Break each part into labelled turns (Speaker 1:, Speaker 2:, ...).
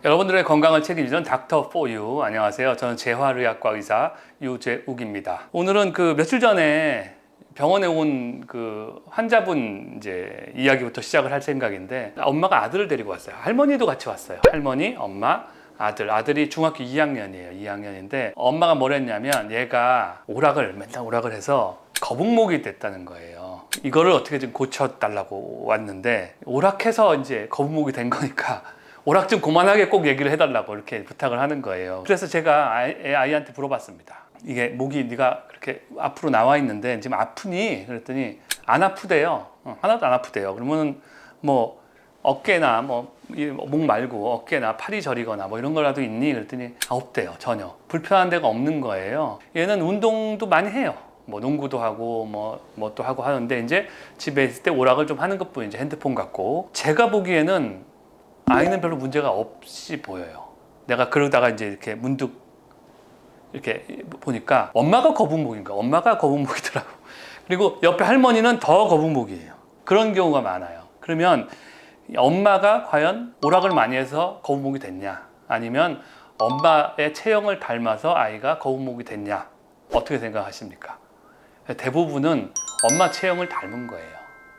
Speaker 1: 여러분들의 건강을 책임지는 닥터 포유. 안녕하세요. 저는 재활의학과 의사 유재욱입니다. 오늘은 며칠 전에 병원에 온 환자분 이제 이야기부터 시작을 할 생각인데, 엄마가 아들을 데리고 왔어요. 할머니도 같이 왔어요. 할머니, 엄마, 아들이 중학교 2학년이에요. 2학년인데 엄마가 뭘 했냐면 얘가 맨날 오락을 해서 거북목이 됐다는 거예요. 이거를 어떻게 좀 고쳐달라고 왔는데, 오락해서 이제 거북목이 된 거니까 오락 좀 그만하게 꼭 얘기를 해달라고 이렇게 부탁을 하는 거예요. 그래서 제가 아이한테 물어봤습니다. 이게 목이 네가 그렇게 앞으로 나와 있는데 지금 아프니? 그랬더니 안 아프대요. 하나도 안 아프대요. 그러면은 뭐 어깨나 목 말고 어깨나 팔이 저리거나 뭐 이런 거라도 있니? 그랬더니 없대요. 전혀. 불편한 데가 없는 거예요. 얘는 운동도 많이 해요. 뭐 농구도 하고 뭐 또 하고 하는데, 이제 집에 있을 때 오락을 좀 하는 것뿐이지, 핸드폰 갖고. 제가 보기에는 아이는 별로 문제가 없이 보여요. 내가 그러다가 이제 이렇게 문득 이렇게 보니까 엄마가 거북목인가? 엄마가 거북목이더라고. 그리고 옆에 할머니는 더 거북목이에요. 그런 경우가 많아요. 그러면 엄마가 과연 오락을 많이 해서 거북목이 됐냐? 아니면 엄마의 체형을 닮아서 아이가 거북목이 됐냐? 어떻게 생각하십니까? 대부분은 엄마 체형을 닮은 거예요.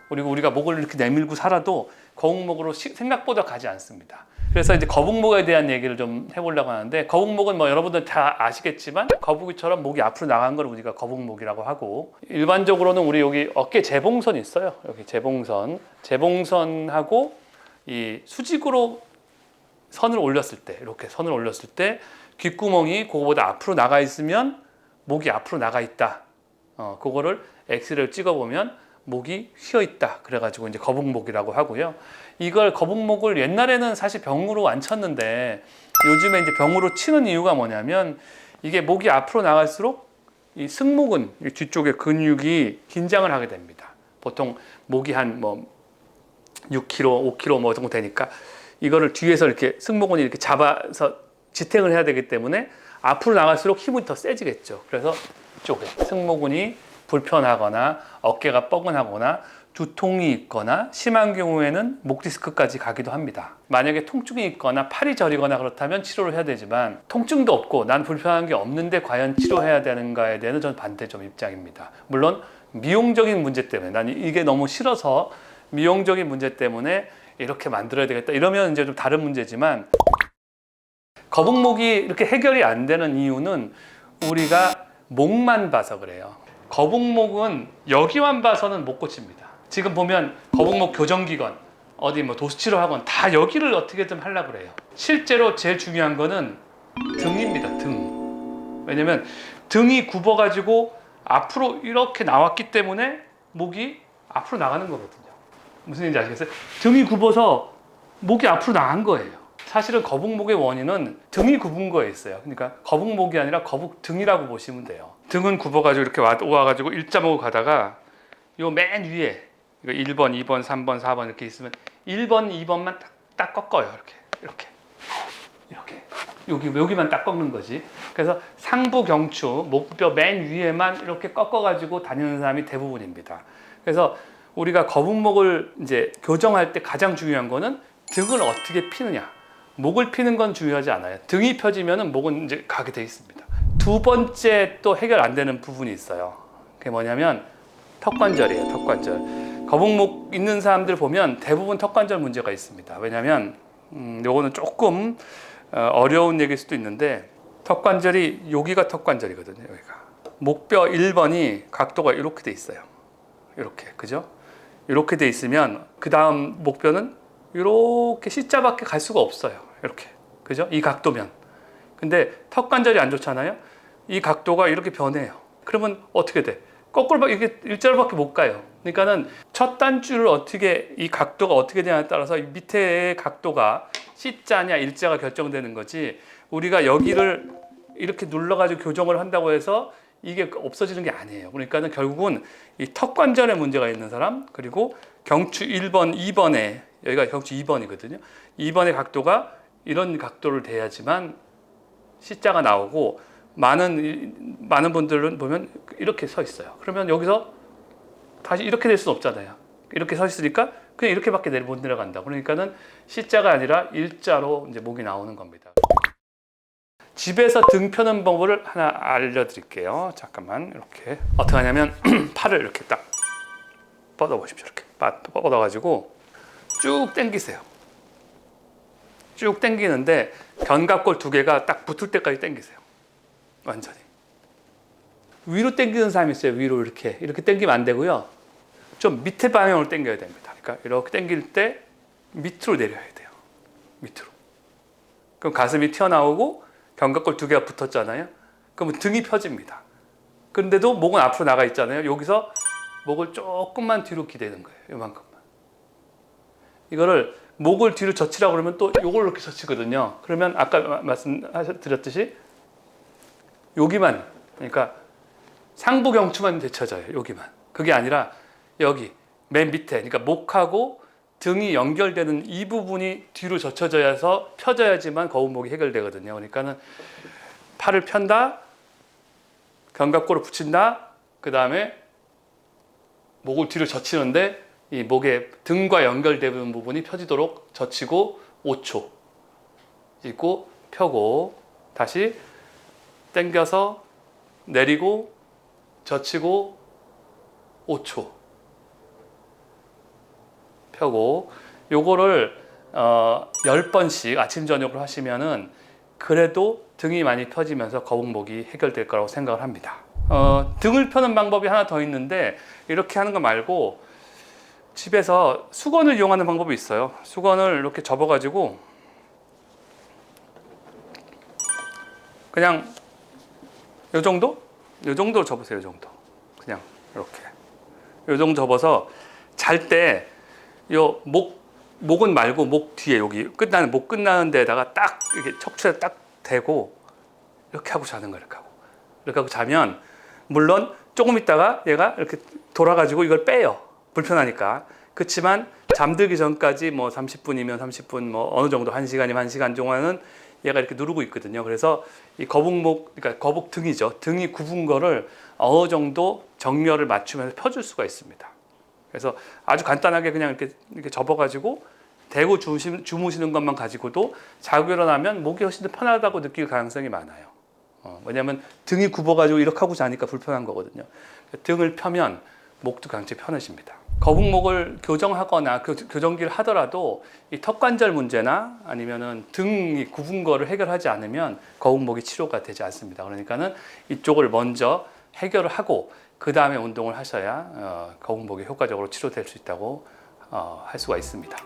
Speaker 1: 그리고 우리가 목을 이렇게 내밀고 살아도 거북목으로 생각보다 가지 않습니다. 그래서 이제 거북목에 대한 얘기를 좀 해보려고 하는데, 거북목은 뭐 여러분들 다 아시겠지만 거북이처럼 목이 앞으로 나간 걸 우리가 거북목이라고 하고, 일반적으로는 우리 여기 어깨 재봉선이 있어요. 여기 재봉선하고 이 수직으로 선을 올렸을 때, 이렇게 선을 올렸을 때 귓구멍이 그거보다 앞으로 나가 있으면 목이 앞으로 나가 있다. 그거를 엑스레이를 찍어보면 목이 휘어 있다. 그래가지고 이제 거북목이라고 하고요. 이걸 거북목을 옛날에는 사실 병으로 안 쳤는데, 요즘에 이제 병으로 치는 이유가 뭐냐면, 이게 목이 앞으로 나갈수록 이 승모근, 이 뒤쪽의 근육이 긴장을 하게 됩니다. 보통 목이 한 6kg, 5kg 뭐 정도 되니까 이거를 뒤에서 이렇게 승모근이 이렇게 잡아서 지탱을 해야 되기 때문에 앞으로 나갈수록 힘이 더 세지겠죠. 그래서 이쪽에 승모근이 불편하거나 어깨가 뻐근하거나 두통이 있거나, 심한 경우에는 목 디스크까지 가기도 합니다. 만약에 통증이 있거나 팔이 저리거나 그렇다면 치료를 해야 되지만, 통증도 없고 난 불편한 게 없는데 과연 치료해야 되는가에 대해서는 저는 반대점 입장입니다. 물론 미용적인 문제 때문에, 난 이게 너무 싫어서 미용적인 문제 때문에 이렇게 만들어야 되겠다 이러면 이제 좀 다른 문제지만, 거북목이 이렇게 해결이 안 되는 이유는 우리가 목만 봐서 그래요. 거북목은 여기만 봐서는 못 고칩니다. 지금 보면 거북목 교정기관, 어디 도수치료학원 다 여기를 어떻게든 하려고 그래요. 실제로 제일 중요한 거는 등입니다. 등. 왜냐면 등이 굽어가지고 앞으로 이렇게 나왔기 때문에 목이 앞으로 나가는 거거든요. 무슨 얘기인지 아시겠어요? 등이 굽어서 목이 앞으로 나간 거예요. 사실은 거북목의 원인은 등이 굽은 거에 있어요. 그러니까 거북목이 아니라 거북등이라고 보시면 돼요. 등은 굽어가지고 이렇게 와가지고 일자목을 가다가 요 맨 위에 이거 1번, 2번, 3번, 4번 이렇게 있으면 1번, 2번만 딱 꺾어요. 이렇게 여기만 딱 꺾는 거지. 그래서 상부 경추, 목뼈 맨 위에만 이렇게 꺾어가지고 다니는 사람이 대부분입니다. 그래서 우리가 거북목을 이제 교정할 때 가장 중요한 거는 등을 어떻게 피느냐. 목을 피는 건 중요하지 않아요. 등이 펴지면 목은 이제 가게 돼 있습니다. 두 번째 또 해결 안 되는 부분이 있어요. 그게 뭐냐면 턱관절이에요. 턱관절. 거북목 있는 사람들 보면 대부분 턱관절 문제가 있습니다. 왜냐면 요거는 조금 어려운 얘기일 수도 있는데, 턱관절이 여기가 턱관절이거든요. 여기가 목뼈 1번이 각도가 이렇게 돼 있어요. 이렇게, 그죠? 이렇게 돼 있으면 그 다음 목뼈는 이렇게 C자밖에 갈 수가 없어요. 이렇게, 그죠? 이 각도면. 근데 턱관절이 안 좋잖아요. 이 각도가 이렇게 변해요. 그러면 어떻게 돼? 거꾸로 이게 일자로밖에 못 가요. 그러니까는 첫 단줄을 어떻게, 이 각도가 어떻게 되냐에 따라서 밑에의 각도가 C자냐 일자가 결정되는 거지, 우리가 여기를 이렇게 눌러가지고 교정을 한다고 해서 이게 없어지는 게 아니에요. 그러니까는 결국은 이 턱관절에 문제가 있는 사람, 그리고 경추 1번, 2번에, 여기가 경추 2번이거든요. 2번의 각도가 이런 각도를 돼야지만 C자가 나오고, 많은 분들은 보면 이렇게 서 있어요. 그러면 여기서 다시 이렇게 될 수는 없잖아요. 이렇게 서 있으니까 그냥 이렇게밖에 못 내려간다. 그러니까는 C자가 아니라 일자로 이제 목이 나오는 겁니다. 집에서 등 펴는 방법을 하나 알려드릴게요. 잠깐만 이렇게 어떻게 하냐면 팔을 이렇게 딱 뻗어 보십시오. 이렇게 뻗어가지고 쭉 당기세요. 쭉 당기는데 견갑골 두 개가 딱 붙을 때까지 당기세요. 완전히. 위로 당기는 사람이 있어요. 위로 이렇게 당기면 안 되고요. 좀 밑에 방향으로 당겨야 됩니다. 그러니까 이렇게 당길 때 밑으로 내려야 돼요. 밑으로. 그럼 가슴이 튀어나오고 견갑골 두 개가 붙었잖아요. 그럼 등이 펴집니다. 그런데도 목은 앞으로 나가 있잖아요. 여기서 목을 조금만 뒤로 기대는 거예요. 이만큼만. 이거를 목을 뒤로 젖히라고 그러면 또 요걸 이렇게 젖히거든요. 그러면 아까 말씀드렸듯이 여기만, 그러니까 상부 경추만 되쳐져요. 여기만. 그게 아니라 여기 맨 밑에, 그러니까 목하고 등이 연결되는 이 부분이 뒤로 젖혀져야 해서 펴져야지만 거북목이 해결되거든요. 그러니까는 팔을 편다, 견갑골을 붙인다, 그 다음에 목을 뒤로 젖히는데 이 목의 등과 연결되는 부분이 펴지도록 젖히고 5초 있고 펴고 다시 당겨서 내리고 젖히고 5초 펴고 요거를 10번씩 아침 저녁으로 하시면은 그래도 등이 많이 펴지면서 거북목이 해결될 거라고 생각을 합니다. 등을 펴는 방법이 하나 더 있는데 이렇게 하는 거 말고 집에서 수건을 이용하는 방법이 있어요. 수건을 이렇게 접어가지고 그냥 요 정도? 요 정도로 접으세요. 요 정도. 그냥 이렇게. 요 정도 접어서 잘 때 요 목은 말고 목 뒤에 여기 목 끝나는 데다가 딱 이렇게 척추에 딱 대고 이렇게 하고 자는 거예요. 이렇게 하고 자면 물론 조금 있다가 얘가 이렇게 돌아가지고 이걸 빼요. 불편하니까. 그렇지만 잠들기 전까지 뭐 30분이면 30분, 뭐 어느 정도 1시간이면 1시간 동안은 얘가 이렇게 누르고 있거든요. 그래서 이 거북목, 그러니까 거북 등이죠. 등이 굽은 거를 어느 정도 정렬을 맞추면서 펴줄 수가 있습니다. 그래서 아주 간단하게 그냥 이렇게 접어가지고 대고 주무시는 것만 가지고도 자고 일어나면 목이 훨씬 더 편하다고 느낄 가능성이 많아요. 왜냐하면 등이 굽어가지고 이렇게 하고 자니까 불편한 거거든요. 등을 펴면 목도 굉장히 편해집니다. 거북목을 교정하거나 교정기를 하더라도 이 턱관절 문제나 아니면은 등이 굽은 거를 해결하지 않으면 거북목이 치료가 되지 않습니다. 그러니까는 이쪽을 먼저 해결을 하고 그 다음에 운동을 하셔야 거북목이 효과적으로 치료될 수 있다고 할 수가 있습니다.